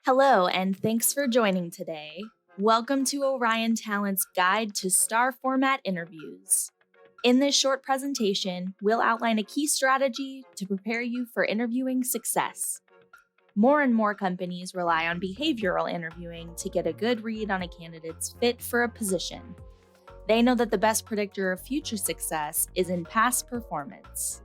Hello, and thanks for joining today. Welcome to Orion Talent's Guide to Star Format Interviews. In this short presentation, we'll outline a key strategy to prepare you for interviewing success. More and more companies rely on behavioral interviewing to get a good read on a candidate's fit for a position. They know that the best predictor of future success is in past performance.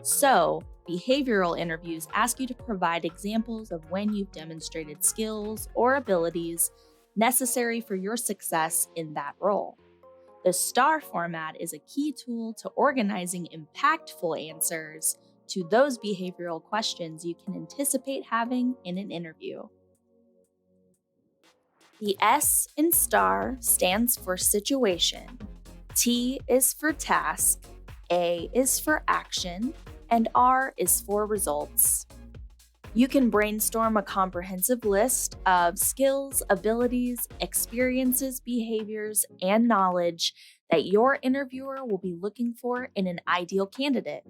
So, behavioral interviews ask you to provide examples of when you've demonstrated skills or abilities necessary for your success in that role. The STAR format is a key tool to organizing impactful answers to those behavioral questions you can anticipate having in an interview. The S in STAR stands for situation, T is for task, A is for action, and R is for results. You can brainstorm a comprehensive list of skills, abilities, experiences, behaviors, and knowledge that your interviewer will be looking for in an ideal candidate.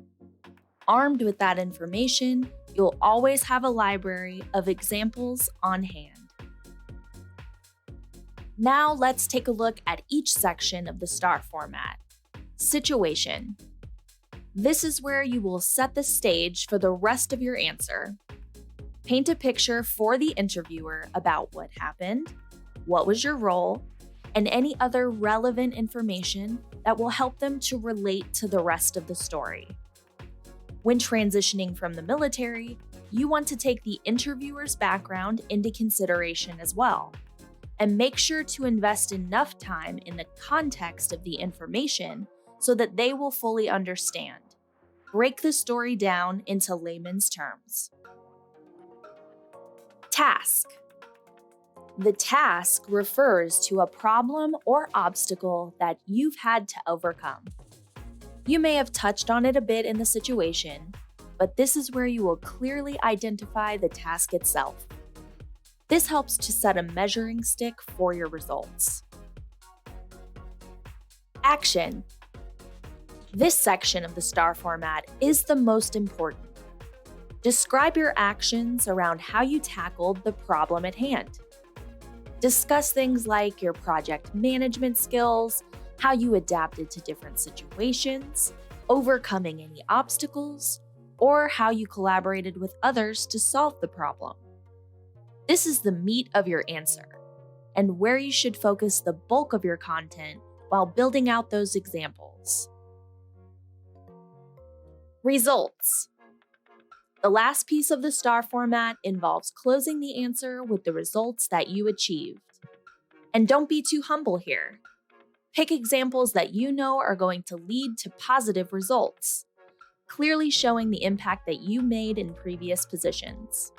Armed with that information, you'll always have a library of examples on hand. Now let's take a look at each section of the STAR format. Situation. This is where you will set the stage for the rest of your answer. Paint a picture for the interviewer about what happened, what was your role, and any other relevant information that will help them to relate to the rest of the story. When transitioning from the military, you want to take the interviewer's background into consideration as well, and make sure to invest enough time in the context of the information so that they will fully understand. Break the story down into layman's terms. Task. The task refers to a problem or obstacle that you've had to overcome. You may have touched on it a bit in the situation, but this is where you will clearly identify the task itself. This helps to set a measuring stick for your results. Action. This section of the STAR format is the most important. Describe your actions around how you tackled the problem at hand. Discuss things like your project management skills, how you adapted to different situations, overcoming any obstacles, or how you collaborated with others to solve the problem. This is the meat of your answer, and where you should focus the bulk of your content while building out those examples. Results. The last piece of the STAR format involves closing the answer with the results that you achieved. And don't be too humble here. Pick examples that you know are going to lead to positive results, clearly showing the impact that you made in previous positions.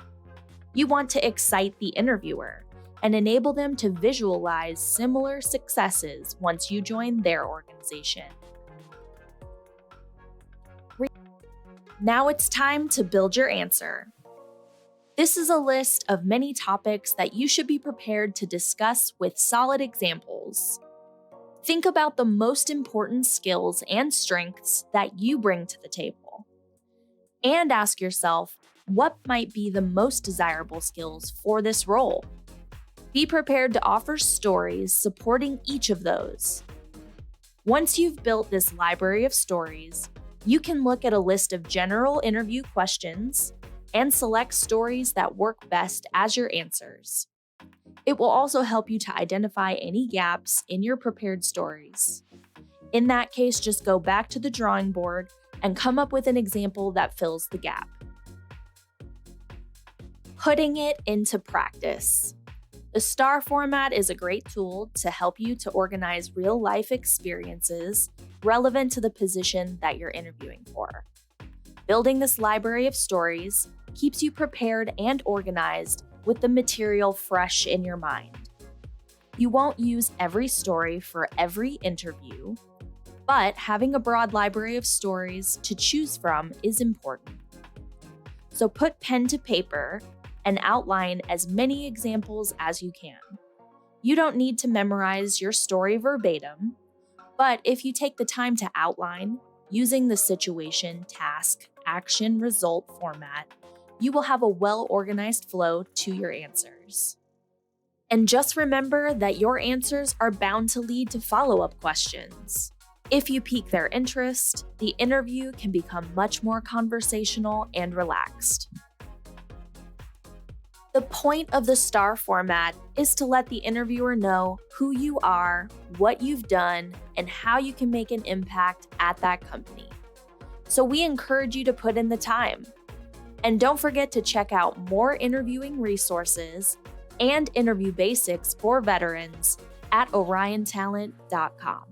You want to excite the interviewer and enable them to visualize similar successes once you join their organization. Now it's time to build your answer. This is a list of many topics that you should be prepared to discuss with solid examples. Think about the most important skills and strengths that you bring to the table. And ask yourself, what might be the most desirable skills for this role? Be prepared to offer stories supporting each of those. Once you've built this library of stories, you can look at a list of general interview questions and select stories that work best as your answers. It will also help you to identify any gaps in your prepared stories. In that case, just go back to the drawing board and come up with an example that fills the gap. Putting it into practice. The STAR format is a great tool to help you to organize real-life experiences relevant to the position that you're interviewing for. Building this library of stories keeps you prepared and organized with the material fresh in your mind. You won't use every story for every interview, but having a broad library of stories to choose from is important. So put pen to paper and outline as many examples as you can. You don't need to memorize your story verbatim, but if you take the time to outline using the situation, task, action, result format, you will have a well-organized flow to your answers. And just remember that your answers are bound to lead to follow-up questions. If you pique their interest, the interview can become much more conversational and relaxed. The point of the STAR format is to let the interviewer know who you are, what you've done, and how you can make an impact at that company. So we encourage you to put in the time. And don't forget to check out more interviewing resources and interview basics for veterans at oriontalent.com.